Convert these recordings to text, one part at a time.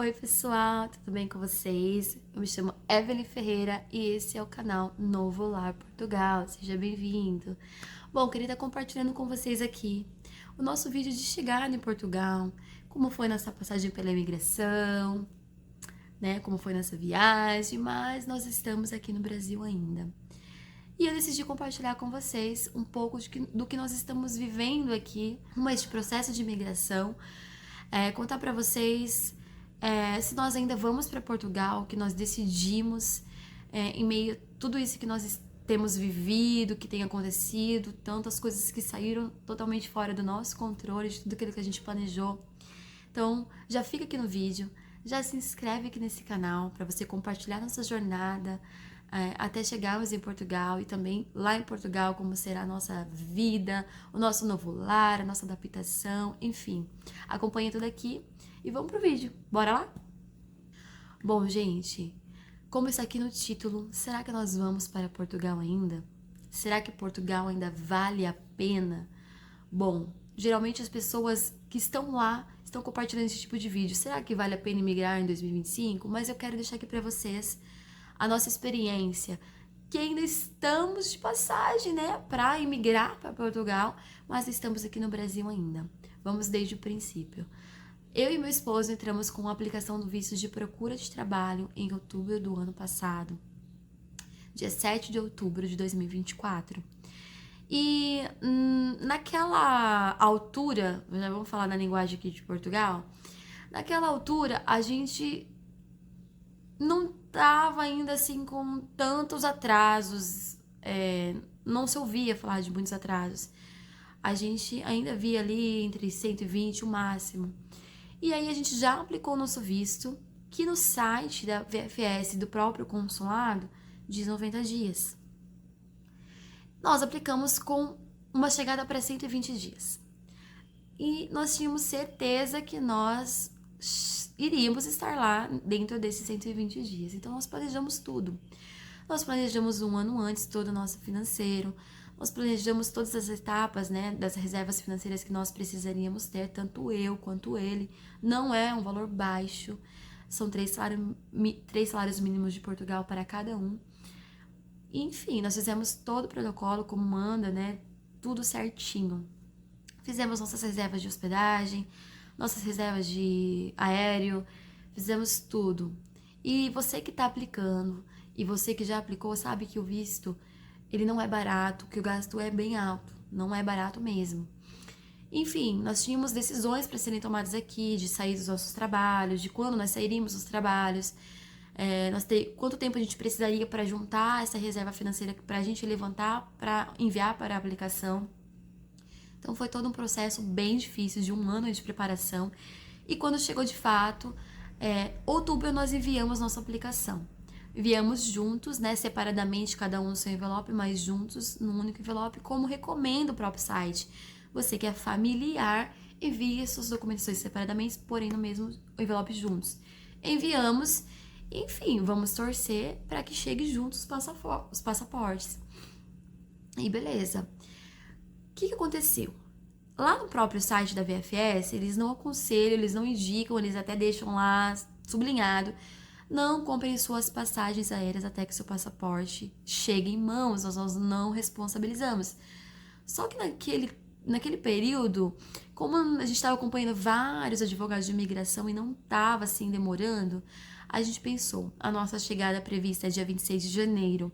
Oi pessoal, tudo bem com vocês? Eu me chamo Evelyn Ferreira e esse é o canal Novo Lar Portugal, seja bem-vindo. Bom, queria estar compartilhando com vocês aqui o nosso vídeo de chegada em Portugal, como foi nossa passagem pela imigração, né, como foi nossa viagem, mas nós estamos aqui no Brasil ainda. E eu decidi compartilhar com vocês um pouco do que nós estamos vivendo aqui, com este processo de imigração, contar para vocês se nós ainda vamos para Portugal, que nós decidimos em meio a tudo isso que nós temos vivido, que tem acontecido, tantas coisas que saíram totalmente fora do nosso controle, de tudo aquilo que a gente planejou. Então, já fica aqui no vídeo, já se inscreve aqui nesse canal para você compartilhar nossa jornada até chegarmos em Portugal e também lá em Portugal como será a nossa vida, o nosso novo lar, a nossa adaptação, enfim. Acompanha tudo aqui e vamos pro vídeo. Bora lá? Bom, gente, como está aqui no título, será que nós vamos para Portugal ainda? Será que Portugal ainda vale a pena? Bom, geralmente as pessoas que estão lá estão compartilhando esse tipo de vídeo. Será que vale a pena emigrar em 2025? Mas eu quero deixar aqui para vocês a nossa experiência, que ainda estamos de passagem, né, para emigrar para Portugal, mas estamos aqui no Brasil ainda. Vamos desde o princípio. Eu e meu esposo entramos com a aplicação do visto de procura de trabalho em outubro do ano passado, dia 7 de outubro de 2024. E naquela altura, já vamos falar na linguagem aqui de Portugal, naquela altura a gente não estava ainda assim com tantos atrasos, não se ouvia falar de muitos atrasos. A gente ainda via ali entre 120 o máximo. E aí a gente já aplicou o nosso visto, que no site da VFS do próprio consulado diz 90 dias. Nós aplicamos com uma chegada para 120 dias. E nós tínhamos certeza que nós iríamos estar lá dentro desses 120 dias. Então nós planejamos tudo. Nós planejamos um ano antes todo o nosso financeiro. Nós planejamos todas as etapas, né, das reservas financeiras que nós precisaríamos ter, tanto eu quanto ele. Não é um valor baixo. São 3 salários mínimos de Portugal para cada um. Enfim, nós fizemos todo o protocolo como manda, né? Tudo certinho. Fizemos nossas reservas de hospedagem, nossas reservas de aéreo, fizemos tudo. E você que está aplicando, e você que já aplicou, sabe que o visto, ele não é barato, que o gasto é bem alto, não é barato mesmo. Enfim, nós tínhamos decisões para serem tomadas aqui, de sair dos nossos trabalhos, de quando nós sairíamos dos trabalhos, quanto tempo a gente precisaria para juntar essa reserva financeira para a gente levantar, para enviar para a aplicação. Então foi todo um processo bem difícil, de um ano de preparação. E quando chegou de fato, outubro nós enviamos nossa aplicação. Enviamos juntos, né, separadamente, cada um no seu envelope, mas juntos num único envelope, como recomenda o próprio site. Você que é familiar, envie suas documentações separadamente, porém no mesmo envelope juntos. Enviamos, enfim, vamos torcer para que chegue juntos os passaportes. E beleza. O que aconteceu? Lá no próprio site da VFS, eles não aconselham, eles não indicam, eles até deixam lá sublinhado: não comprem suas passagens aéreas até que seu passaporte chegue em mãos, nós não responsabilizamos. Só que naquele período, como a gente estava acompanhando vários advogados de imigração e não estava assim demorando, a gente pensou: a nossa chegada prevista é dia 26 de janeiro,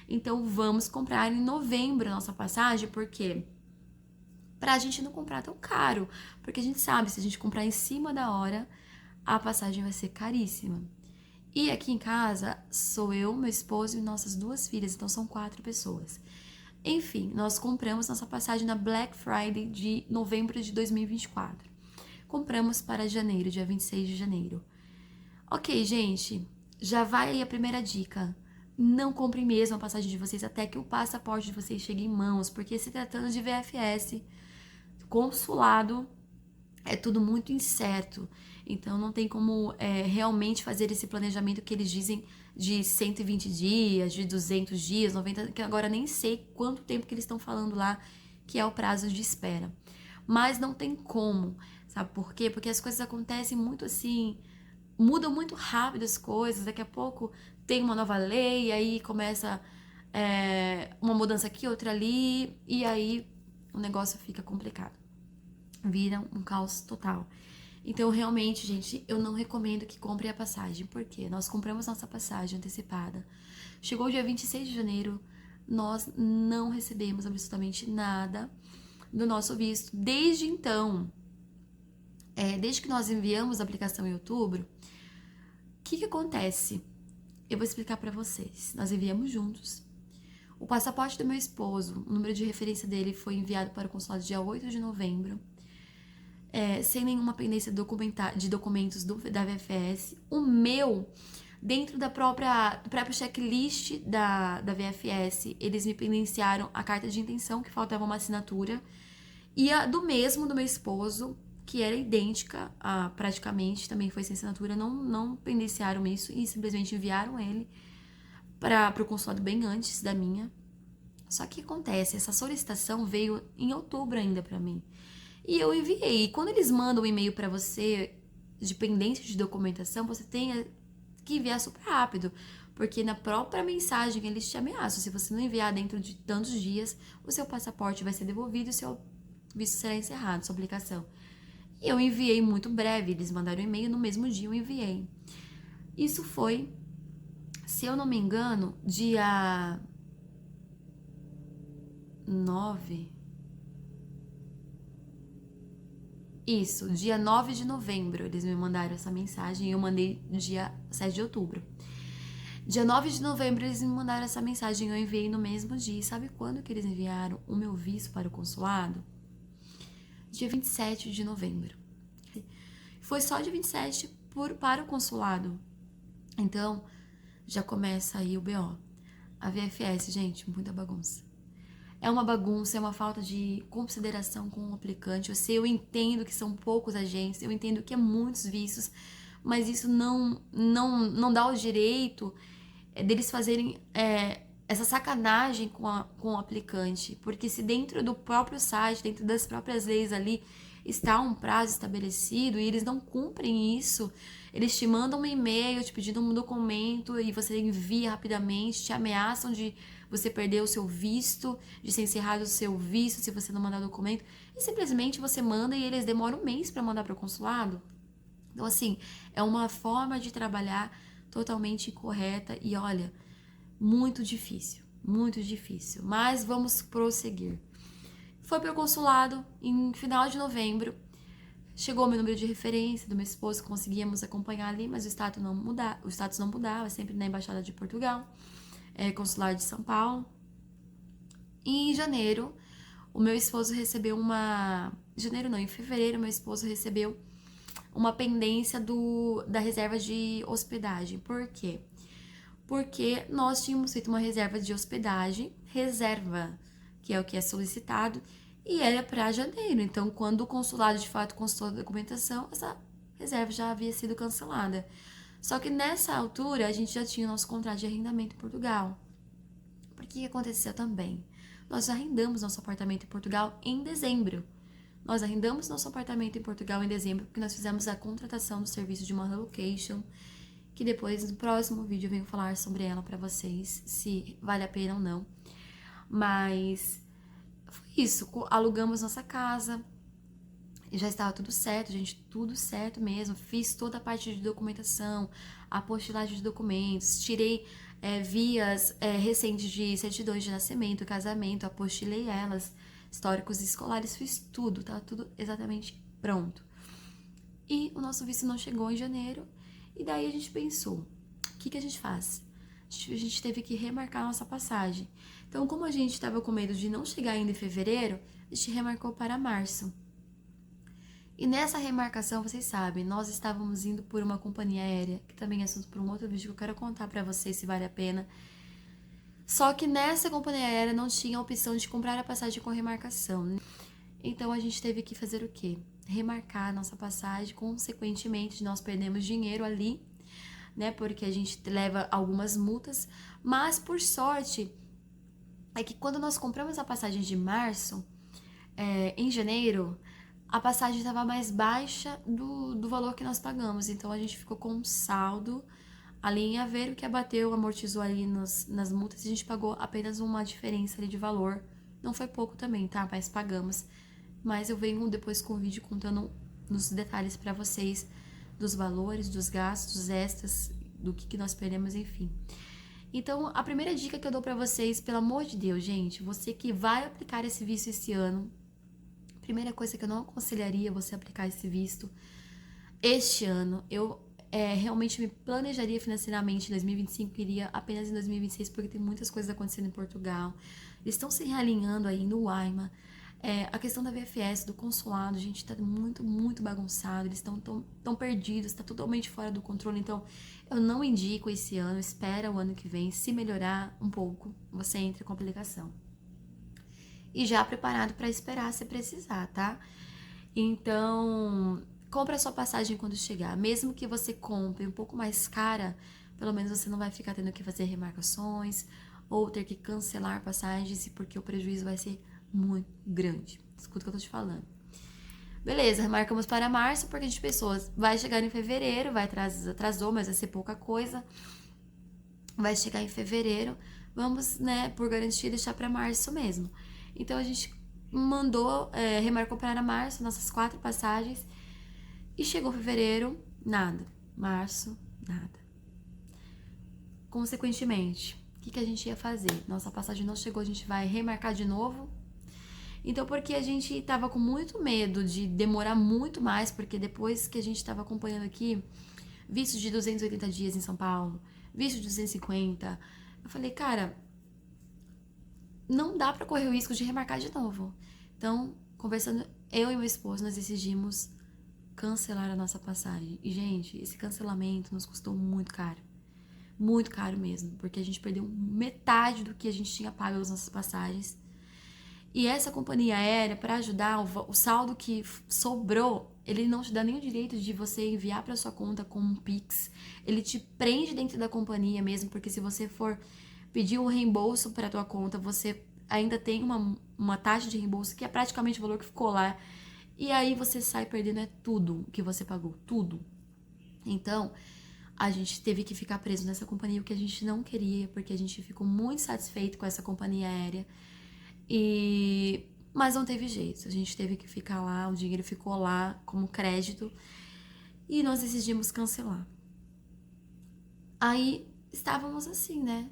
então vamos comprar em novembro a nossa passagem, porque pra gente não comprar tão caro, porque a gente sabe, se a gente comprar em cima da hora, a passagem vai ser caríssima. E aqui em casa, sou eu, meu esposo e nossas 2 filhas, então são 4 pessoas. Enfim, nós compramos nossa passagem na Black Friday de novembro de 2024. Compramos para janeiro, dia 26 de janeiro. Ok, gente, já vai aí a primeira dica. Não comprem mesmo a passagem de vocês até que o passaporte de vocês chegue em mãos, porque se tratando de VFS, consulado, é tudo muito incerto. Então não tem como realmente fazer esse planejamento que eles dizem de 120 dias, de 200 dias, 90, que agora nem sei quanto tempo que eles estão falando lá, que é o prazo de espera. Mas não tem como, sabe por quê? Porque as coisas acontecem muito assim, mudam muito rápido as coisas, daqui a pouco tem uma nova lei, aí começa uma mudança aqui, outra ali, e aí o negócio fica complicado. Vira um caos total. Então, realmente, gente, eu não recomendo que compre a passagem, porque nós compramos nossa passagem antecipada. Chegou o dia 26 de janeiro, nós não recebemos absolutamente nada do nosso visto. Desde então, desde que nós enviamos a aplicação em outubro, o que acontece? Eu vou explicar pra vocês. Nós enviamos juntos. O passaporte do meu esposo, o número de referência dele foi enviado para o consulado dia 8 de novembro. Sem nenhuma pendência de documentos da VFS. O meu, dentro do próprio checklist da VFS, eles me pendenciaram a carta de intenção, que faltava uma assinatura, e a do meu esposo, que era idêntica, praticamente, também foi sem assinatura, não pendenciaram isso e simplesmente enviaram ele para o consulado bem antes da minha. Só que acontece, essa solicitação veio em outubro ainda para mim. E eu enviei. E quando eles mandam um e-mail para você de pendência de documentação, você tem que enviar super rápido. Porque na própria mensagem eles te ameaçam. Se você não enviar dentro de tantos dias, o seu passaporte vai ser devolvido e o seu visto será encerrado, sua aplicação. E eu enviei muito breve. Eles mandaram um e-mail, no mesmo dia eu enviei. Isso foi, se eu não me engano, dia 9. Isso, dia 9 de novembro eles me mandaram essa mensagem e eu mandei dia 7 de outubro. Dia 9 de novembro eles me mandaram essa mensagem e eu enviei no mesmo dia. E sabe quando que eles enviaram o meu visto para o consulado? Dia 27 de novembro. Foi só dia 27 para o consulado. Então, já começa aí o BO. A VFS, gente, muita bagunça. É uma bagunça, é uma falta de consideração com o aplicante. Eu entendo que são poucos agentes, eu entendo que é muitos vistos, mas isso não dá o direito deles fazerem essa sacanagem com o aplicante. Porque se dentro do próprio site, dentro das próprias leis ali, está um prazo estabelecido e eles não cumprem isso, eles te mandam um e-mail te pedindo um documento e você envia rapidamente, te ameaçam de você perder o seu visto, de ser encerrado o seu visto se você não mandar o documento, e simplesmente você manda e eles demoram um mês para mandar para o consulado. Então, assim, é uma forma de trabalhar totalmente incorreta e, olha, muito difícil, muito difícil. Mas vamos prosseguir. Foi para o consulado em final de novembro. Chegou o meu número de referência do meu esposo, conseguíamos acompanhar ali, mas o status não mudava, sempre na Embaixada de Portugal, consular de São Paulo. E em janeiro, o meu esposo recebeu em fevereiro, meu esposo recebeu uma pendência da reserva de hospedagem. Por quê? Porque nós tínhamos feito uma reserva de hospedagem, que é o que é solicitado, e era para janeiro. Então, quando o consulado de fato consultou a documentação, essa reserva já havia sido cancelada. Só que nessa altura, a gente já tinha o nosso contrato de arrendamento em Portugal. Por que aconteceu também? Nós arrendamos nosso apartamento em Portugal em dezembro. Nós arrendamos nosso apartamento em Portugal em dezembro porque nós fizemos a contratação do serviço de uma relocation, que depois no próximo vídeo eu venho falar sobre ela para vocês, se vale a pena ou não. Mas foi isso, alugamos nossa casa, e já estava tudo certo, gente, tudo certo mesmo. Fiz toda a parte de documentação, apostilagem de documentos, tirei vias recentes de certidões de nascimento, casamento, apostilei elas, históricos escolares, fiz tudo, tá tudo exatamente pronto. E o nosso visto não chegou em janeiro, e daí a gente pensou, o que a gente faz? A gente teve que remarcar a nossa passagem. Então, como a gente estava com medo de não chegar ainda em fevereiro, a gente remarcou para março. E nessa remarcação, vocês sabem, nós estávamos indo por uma companhia aérea, que também é assunto para um outro vídeo que eu quero contar para vocês se vale a pena. Só que nessa companhia aérea não tinha a opção de comprar a passagem com remarcação. Então a gente teve que fazer o quê? Remarcar a nossa passagem, consequentemente nós perdemos dinheiro ali, né? Porque a gente leva algumas multas, mas por sorte é que quando nós compramos a passagem de março, em janeiro, a passagem estava mais baixa do valor que nós pagamos. Então a gente ficou com um saldo ali em Aveiro que abateu, amortizou ali nas multas e a gente pagou apenas uma diferença ali de valor. Não foi pouco também, tá? Mas pagamos. Mas eu venho depois com o vídeo contando nos detalhes para vocês dos valores, dos gastos extras, do que nós perdemos, enfim. Então, a primeira dica que eu dou para vocês, pelo amor de Deus, gente, você que vai aplicar esse visto esse ano, primeira coisa que eu não aconselharia você aplicar esse visto este ano. Eu realmente me planejaria financeiramente em 2025, iria apenas em 2026, porque tem muitas coisas acontecendo em Portugal. Eles estão se realinhando aí no AIMA. A questão da VFS, do consulado, gente, tá muito, muito bagunçado. Eles estão tão perdidos, tá totalmente fora do controle. Então, eu não indico esse ano, espera o ano que vem. Se melhorar um pouco, você entra com aplicação. E já preparado para esperar se precisar, tá? Então, compra a sua passagem quando chegar. Mesmo que você compre um pouco mais cara, pelo menos você não vai ficar tendo que fazer remarcações ou ter que cancelar passagens, porque o prejuízo vai ser muito grande. Escuta o que eu tô te falando. Beleza, remarcamos para março, porque a gente pensou, vai chegar em fevereiro, atrasou, mas vai ser pouca coisa. Vai chegar em fevereiro, vamos, né, por garantia, deixar para março mesmo. Então a gente mandou, remarcou para março, nossas 4 passagens, e chegou fevereiro, nada. Março, nada. Consequentemente, o que a gente ia fazer? Nossa passagem não chegou, a gente vai remarcar de novo. Então, porque a gente tava com muito medo de demorar muito mais, porque depois que a gente tava acompanhando aqui, visto de 280 dias em São Paulo, visto de 250, eu falei, cara, não dá pra correr o risco de remarcar de novo. Então, conversando, eu e meu esposo, nós decidimos cancelar a nossa passagem. E, gente, esse cancelamento nos custou muito caro. Muito caro mesmo, porque a gente perdeu metade do que a gente tinha pago nas nossas passagens. E essa companhia aérea, para ajudar, o saldo que sobrou, ele não te dá nem o direito de você enviar para sua conta com um Pix. Ele te prende dentro da companhia mesmo, porque se você for pedir um reembolso para tua conta, você ainda tem uma taxa de reembolso que é praticamente o valor que ficou lá. E aí você sai perdendo tudo que você pagou, tudo. Então, a gente teve que ficar preso nessa companhia, o que a gente não queria, porque a gente ficou muito satisfeito com essa companhia aérea. Mas não teve jeito, a gente teve que ficar lá, o dinheiro ficou lá como crédito e nós decidimos cancelar. Aí estávamos assim, né?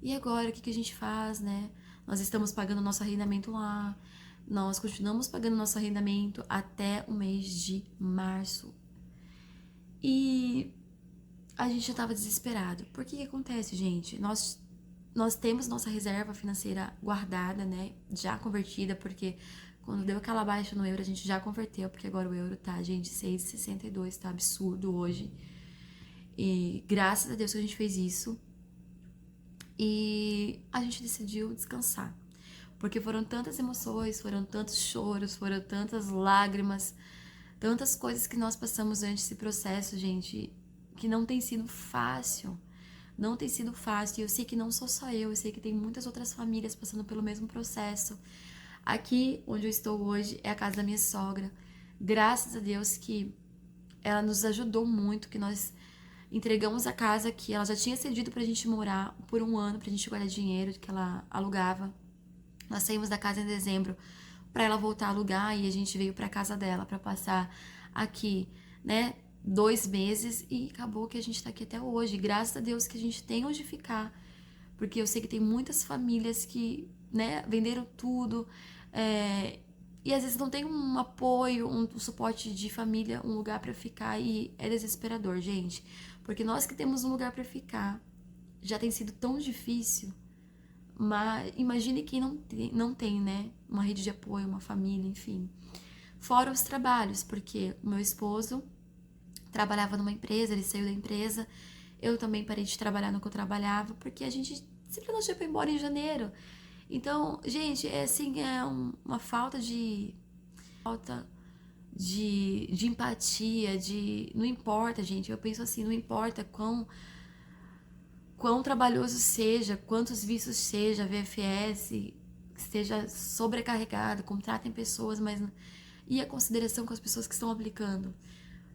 E agora, o que a gente faz, né? Nós estamos pagando nosso arrendamento lá, nós continuamos pagando nosso arrendamento até o mês de março. E a gente já estava desesperado. Por que acontece, gente? Nós temos nossa reserva financeira guardada, né? Já convertida, porque quando deu aquela baixa no euro, a gente já converteu, porque agora o euro tá, gente, 6,62, tá absurdo hoje. E graças a Deus que a gente fez isso. E a gente decidiu descansar. Porque foram tantas emoções, foram tantos choros, foram tantas lágrimas, tantas coisas que nós passamos durante esse processo, gente, que não tem sido fácil. Não tem sido fácil. E eu sei que não sou só eu sei que tem muitas outras famílias passando pelo mesmo processo. Aqui, onde eu estou hoje, é a casa da minha sogra. Graças a Deus que ela nos ajudou muito, que nós entregamos a casa que ela já tinha cedido pra gente morar por um ano, pra gente guardar dinheiro que ela alugava. Nós saímos da casa em dezembro pra ela voltar a alugar e a gente veio pra casa dela pra passar aqui, né, 2 meses e acabou que a gente tá aqui até hoje. Graças a Deus que a gente tem onde ficar, porque eu sei que tem muitas famílias que, né, venderam tudo, e às vezes não tem um apoio, um suporte de família, um lugar pra ficar e é desesperador, gente. Porque nós que temos um lugar pra ficar, já tem sido tão difícil, mas imagine quem não tem, né, uma rede de apoio, uma família, enfim. Fora os trabalhos, porque o meu esposo trabalhava numa empresa, ele saiu da empresa, eu também parei de trabalhar no que eu trabalhava, porque a gente simplesmente foi embora em janeiro. Então, gente, uma falta de empatia, não importa, gente, eu penso assim, não importa quão trabalhoso seja, quantos vistos seja, VFS, esteja sobrecarregado, contratem pessoas, mas E a consideração com as pessoas que estão aplicando.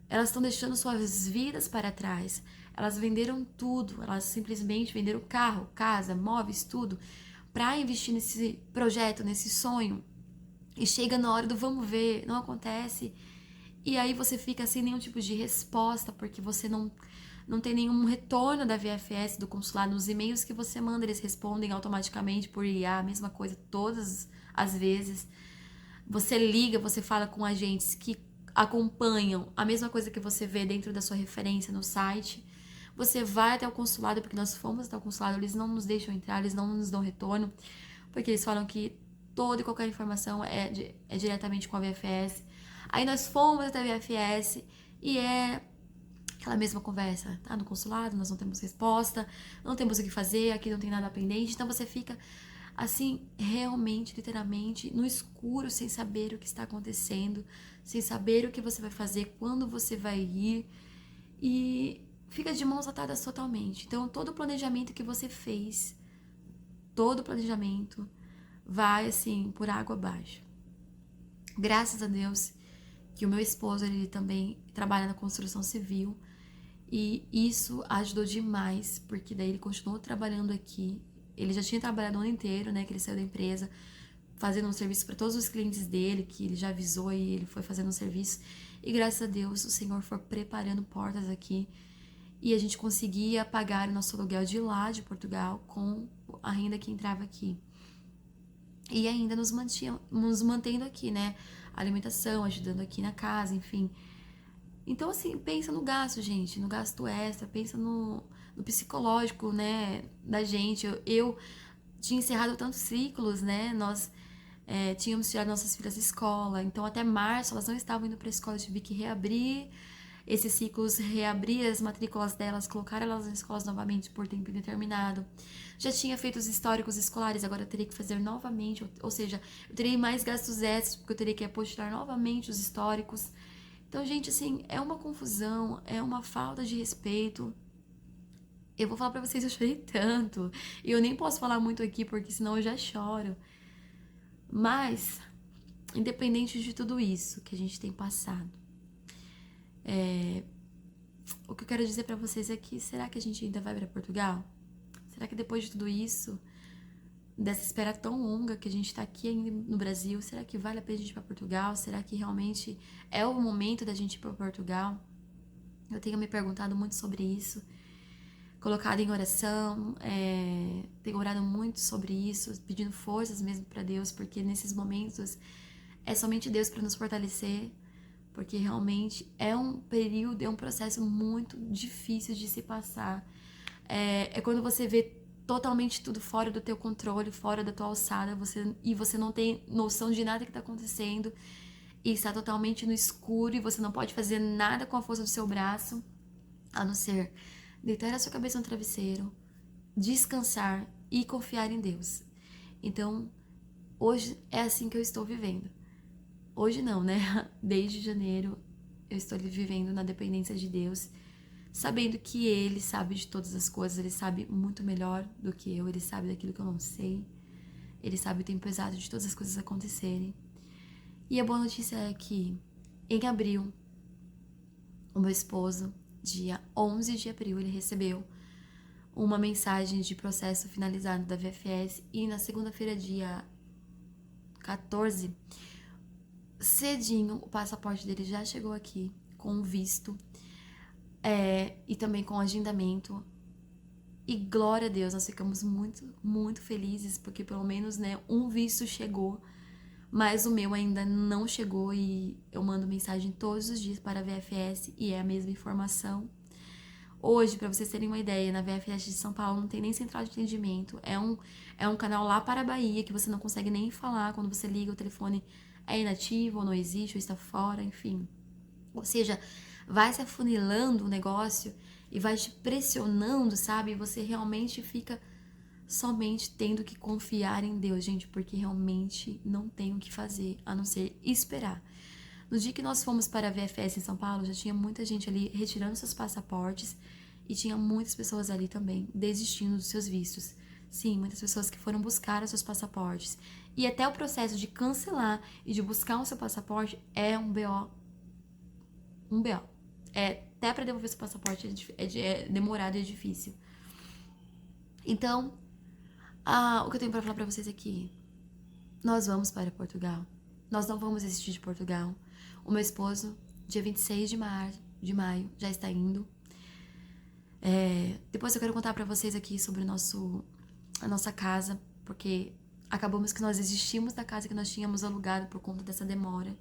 Elas estão deixando suas vidas para trás. Elas venderam tudo. Elas simplesmente venderam carro, casa, móveis, tudo, para investir nesse projeto, nesse sonho. E chega na hora do vamos ver, não acontece. E aí você fica sem nenhum tipo de resposta, porque você não tem nenhum retorno da VFS, do consulado. Nos e-mails que você manda, eles respondem automaticamente por IA, a mesma coisa todas as vezes. Você liga, você fala com agentes que acompanham a mesma coisa que você vê dentro da sua referência no site. Você vai até o consulado, porque nós fomos até o consulado, eles não nos deixam entrar, eles não nos dão retorno, porque eles falam que toda e qualquer informação é diretamente com a VFS. Aí nós fomos até a VFS e é aquela mesma conversa, tá? No consulado, nós não temos resposta, não temos o que fazer, aqui não tem nada pendente. Então você fica, assim, realmente, literalmente, no escuro, sem saber o que está acontecendo, sem saber o que você vai fazer, quando você vai ir, e fica de mãos atadas totalmente. Então, todo o planejamento que você fez, todo o planejamento vai, assim, por água abaixo. Graças a Deus que o meu esposo, ele também trabalha na construção civil, e isso ajudou demais, porque daí ele continuou trabalhando aqui. Ele já tinha trabalhado o ano inteiro, né, que ele saiu da empresa, fazendo um serviço para todos os clientes dele, que ele já avisou, e ele foi fazendo um serviço. E graças a Deus, o Senhor foi preparando portas aqui, e a gente conseguia pagar o nosso aluguel de lá, de Portugal, com a renda que entrava aqui. E ainda nos mantendo aqui, né, alimentação, ajudando aqui na casa, enfim. Então, assim, pensa no gasto, gente, no gasto extra, pensa no psicológico, né, da gente. Eu tinha encerrado tantos ciclos, né, nós tínhamos tirado nossas filhas da escola, então até março elas não estavam indo para a escola, eu tive que reabrir esses ciclos, reabrir as matrículas delas, colocar elas nas escolas novamente por tempo indeterminado. Já tinha feito os históricos escolares, agora eu teria que fazer novamente, ou seja, eu teria mais gastos extras, porque eu teria que apostar novamente os históricos. Então, gente, assim, é uma confusão, é uma falta de respeito. Eu vou falar pra vocês, eu chorei tanto. E eu nem posso falar muito aqui, porque senão eu já choro. Mas, independente de tudo isso que a gente tem passado, o que eu quero dizer pra vocês é que, será que a gente ainda vai pra Portugal? Será que depois de tudo isso, dessa espera tão longa que a gente tá aqui ainda no Brasil, será que vale a pena a gente ir pra Portugal? Será que realmente é o momento da gente ir pra Portugal? Eu tenho me perguntado muito sobre isso, colocado em oração, tenho orado muito sobre isso, pedindo forças mesmo para Deus, porque nesses momentos é somente Deus para nos fortalecer, porque realmente é um período, é um processo muito difícil de se passar. É quando você vê totalmente tudo fora do teu controle, fora da tua alçada, e você não tem noção de nada que está acontecendo, e está totalmente no escuro, e você não pode fazer nada com a força do seu braço, a não ser deitar a sua cabeça no travesseiro, descansar e confiar em Deus. Então, hoje é assim que eu estou vivendo. Hoje não, né? Desde janeiro eu estou vivendo na dependência de Deus, sabendo que Ele sabe de todas as coisas, Ele sabe muito melhor do que eu, Ele sabe daquilo que eu não sei, Ele sabe o tempo exato de todas as coisas acontecerem. E a boa notícia é que em abril, o meu esposo, dia 11 de abril, ele recebeu uma mensagem de processo finalizado da VFS, e na segunda-feira, dia 14, cedinho, o passaporte dele já chegou aqui com visto, e também com agendamento. E glória a Deus, nós ficamos muito, muito felizes, porque pelo menos, né, um visto chegou, mas o meu ainda não chegou, e eu mando mensagem todos os dias para a VFS e é a mesma informação. Hoje, para vocês terem uma ideia, na VFS de São Paulo não tem nem central de atendimento. É um canal lá para a Bahia que você não consegue nem falar. Quando você liga, o telefone é inativo, ou não existe, ou está fora, enfim. Ou seja, vai se afunilando o negócio e vai te pressionando, sabe? E você realmente fica somente tendo que confiar em Deus, gente, porque realmente não tem o que fazer a não ser esperar. No dia que nós fomos para a VFS em São Paulo, já tinha muita gente ali retirando seus passaportes, e tinha muitas pessoas ali também desistindo dos seus vistos. Sim, muitas pessoas que foram buscar os seus passaportes. E até o processo de cancelar e de buscar o seu passaporte é um BO. Um BO. Até para devolver seu passaporte é demorado e é difícil. Então, o que eu tenho para falar para vocês aqui, nós vamos para Portugal. Nós não vamos desistir de Portugal. O meu esposo, dia 26 de maio, já está indo. Depois eu quero contar para vocês aqui sobre a nossa casa, porque acabamos que nós desistimos da casa que nós tínhamos alugado por conta dessa demora.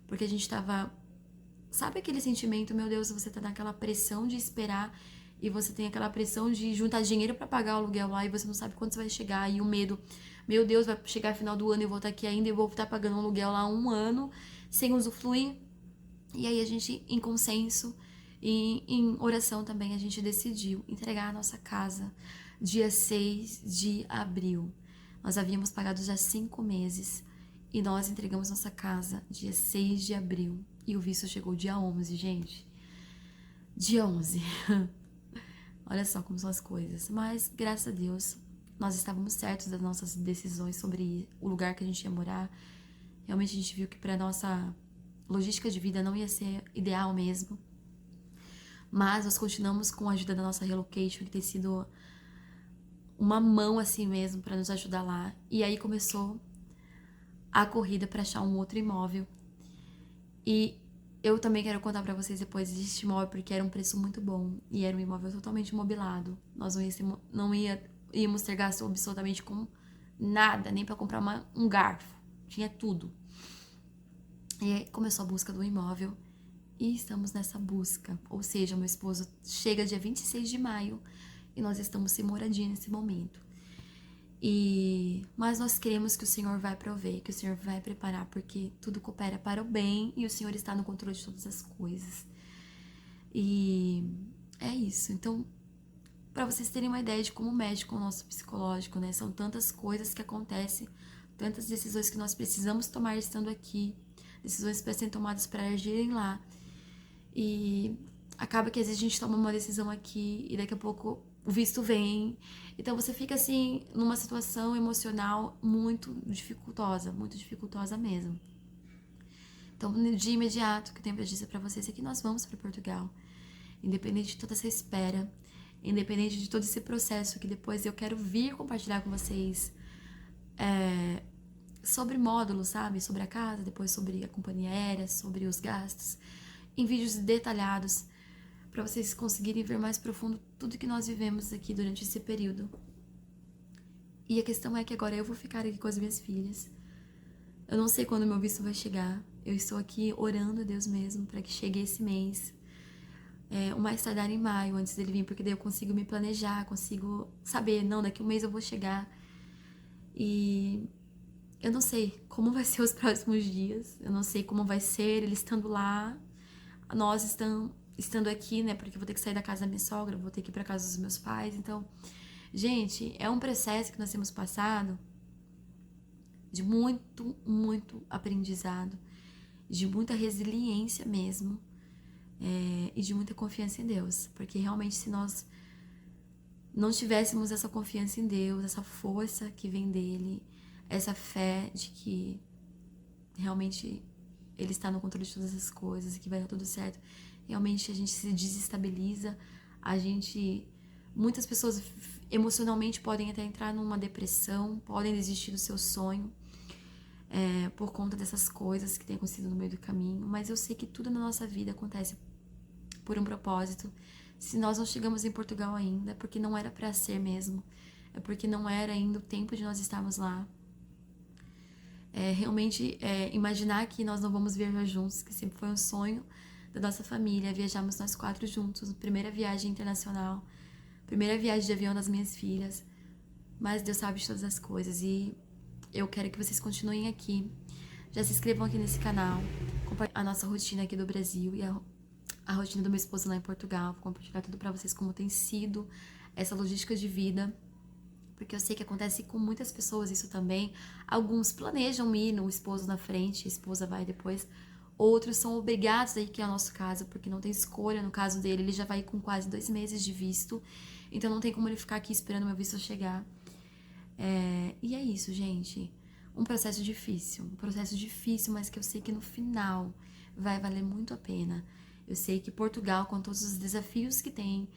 Porque a gente tava... Sabe aquele sentimento, meu Deus, você tá naquela pressão de esperar e você tem aquela pressão de juntar dinheiro para pagar o aluguel lá e você não sabe quando você vai chegar, e o medo, meu Deus, vai chegar no final do ano e eu vou estar aqui ainda e eu vou estar pagando um aluguel lá 1 ano sem usufruir. E aí a gente, em consenso e em oração também, a gente decidiu entregar a nossa casa dia 6 de abril. Nós havíamos pagado já 5 meses e nós entregamos nossa casa dia 6 de abril. E o visto chegou dia 11, gente. Dia 11. Olha só como são as coisas. Mas, graças a Deus, nós estávamos certos das nossas decisões sobre o lugar que a gente ia morar. Realmente a gente viu que para nossa logística de vida não ia ser ideal mesmo. Mas nós continuamos com a ajuda da nossa relocation, que tem sido uma mão assim mesmo para nos ajudar lá. E aí começou a corrida para achar um outro imóvel. E eu também quero contar pra vocês depois deste imóvel, porque era um preço muito bom. E era um imóvel totalmente mobilado. Nós íamos ter gasto absolutamente com nada, nem pra comprar um garfo. Tinha tudo. E aí começou a busca do imóvel. E estamos nessa busca. Ou seja, meu esposo chega dia 26 de maio e nós estamos sem moradia nesse momento. Mas nós cremos que o Senhor vai prover, que o Senhor vai preparar, porque tudo coopera para o bem e o Senhor está no controle de todas as coisas. E é isso. Então, para vocês terem uma ideia de como mexe com o nosso psicológico, né? São tantas coisas que acontecem, tantas decisões que nós precisamos tomar estando aqui, decisões para serem tomadas para agirem lá. E acaba que às vezes a gente toma uma decisão aqui e daqui a pouco o visto vem. Então você fica assim numa situação emocional muito dificultosa mesmo. Então, de imediato, o que eu tenho pra dizer pra vocês é que nós vamos para Portugal. Independente de toda essa espera, independente de todo esse processo, que depois eu quero vir compartilhar com vocês sobre módulos, sabe? Sobre a casa, depois sobre a companhia aérea, sobre os gastos, em vídeos detalhados, para vocês conseguirem ver mais profundo tudo que nós vivemos aqui durante esse período. E a questão é que agora eu vou ficar aqui com as minhas filhas. Eu não sei quando meu visto vai chegar. Eu estou aqui orando a Deus mesmo para que chegue esse mês. O mais tardar em maio, antes dele vir, porque daí eu consigo me planejar, consigo saber, não, daqui a um mês eu vou chegar. E eu não sei como vai ser os próximos dias. Eu não sei como vai ser ele estando lá. Nós estando aqui, né? Porque eu vou ter que sair da casa da minha sogra, vou ter que ir pra casa dos meus pais. Então, gente, é um processo que nós temos passado de muito, muito aprendizado, de muita resiliência mesmo, e de muita confiança em Deus. Porque realmente, se nós não tivéssemos essa confiança em Deus, essa força que vem dele, essa fé de que realmente Ele está no controle de todas as coisas e que vai dar tudo certo, realmente a gente se desestabiliza, muitas pessoas emocionalmente podem até entrar numa depressão, podem desistir do seu sonho por conta dessas coisas que têm acontecido no meio do caminho, mas eu sei que tudo na nossa vida acontece por um propósito. Se nós não chegamos em Portugal ainda, é porque não era para ser mesmo, é porque não era ainda o tempo de nós estarmos lá. Realmente imaginar que nós não vamos viajar juntos, que sempre foi um sonho da nossa família, viajarmos nós 4 juntos, primeira viagem internacional, primeira viagem de avião das minhas filhas, mas Deus sabe de todas as coisas e eu quero que vocês continuem aqui, já se inscrevam aqui nesse canal, compartilhem a nossa rotina aqui do Brasil e a rotina do meu esposo lá em Portugal, vou compartilhar tudo pra vocês como tem sido essa logística de vida, porque eu sei que acontece com muitas pessoas isso também. Alguns planejam ir no esposo na frente, a esposa vai depois. Outros são obrigados a ir, que é o nosso caso, porque não tem escolha. No caso dele, ele já vai com quase 2 meses de visto, então não tem como ele ficar aqui esperando o meu visto chegar. E é isso, gente. um processo difícil, mas que eu sei que no final vai valer muito a pena. Eu sei que Portugal, com todos os desafios que tem,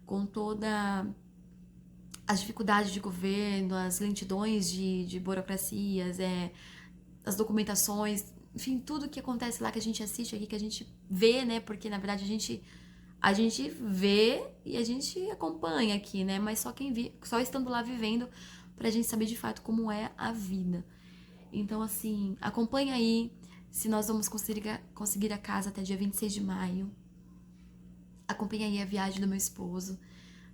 com toda as dificuldades de governo, as lentidões de burocracias, as documentações, enfim, tudo que acontece lá que a gente assiste aqui, que a gente vê, né? Porque na verdade a gente vê e a gente acompanha aqui, né? Mas só quem vive, só estando lá vivendo pra gente saber de fato como é a vida. Então, assim, acompanha aí se nós vamos conseguir a casa até dia 26 de maio. Acompanha aí a viagem do meu esposo.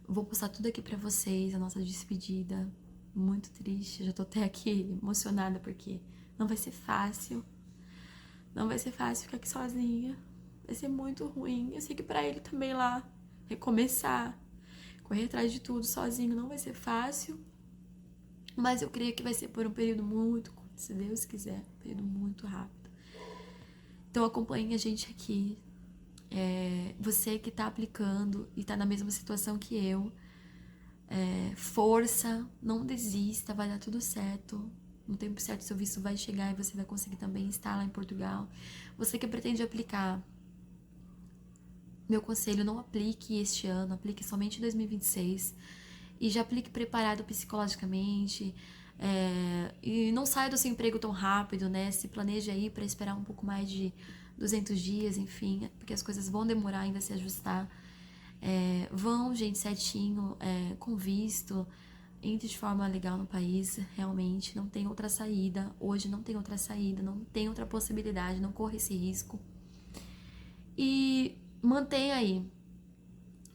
Vou postar tudo aqui pra vocês, a nossa despedida. Muito triste, já tô até aqui emocionada porque não vai ser fácil. Não vai ser fácil ficar aqui sozinha. Vai ser muito ruim. Eu sei que pra ele também lá, recomeçar, correr atrás de tudo sozinho não vai ser fácil. Mas eu creio que vai ser por um período muito curto, se Deus quiser, um período muito rápido. Então acompanhe a gente aqui. Você que tá aplicando e tá na mesma situação que eu, força, não desista, vai dar tudo certo. No tempo certo, seu visto vai chegar e você vai conseguir também estar lá em Portugal. Você que pretende aplicar, meu conselho, não aplique este ano, aplique somente em 2026. E já aplique preparado psicologicamente. E não saia do seu emprego tão rápido, né? Se planeje aí para esperar um pouco mais de 200 dias, enfim, porque as coisas vão demorar ainda a se ajustar. Vão, gente, certinho, com visto, entre de forma legal no país, realmente, não tem outra saída. Hoje não tem outra saída, não tem outra possibilidade, não corra esse risco. E mantenha aí,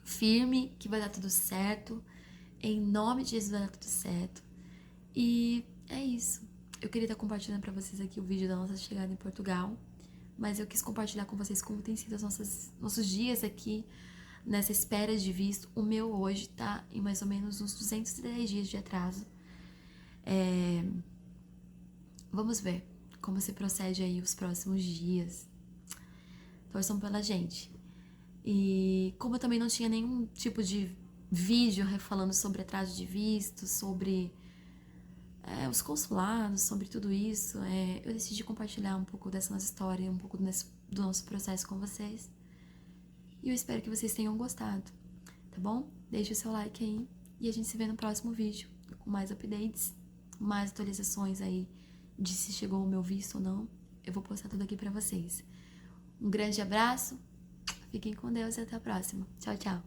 firme, que vai dar tudo certo. Em nome de Jesus vai dar tudo certo. E é isso. Eu queria estar compartilhando pra vocês aqui o vídeo da nossa chegada em Portugal. Mas eu quis compartilhar com vocês como tem sido nossos dias aqui nessa espera de visto. O meu hoje tá em mais ou menos uns 210 dias de atraso. Vamos ver como se procede aí os próximos dias. Torçam pela gente. E como eu também não tinha nenhum tipo de vídeo falando sobre atraso de visto, sobre os consulados, sobre tudo isso, eu decidi compartilhar um pouco dessa nossa história, um pouco do nosso processo com vocês. E eu espero que vocês tenham gostado, tá bom? Deixe o seu like aí e a gente se vê no próximo vídeo com mais updates, mais atualizações aí de se chegou o meu visto ou não. Eu vou postar tudo aqui pra vocês. Um grande abraço, fiquem com Deus e até a próxima. Tchau, tchau!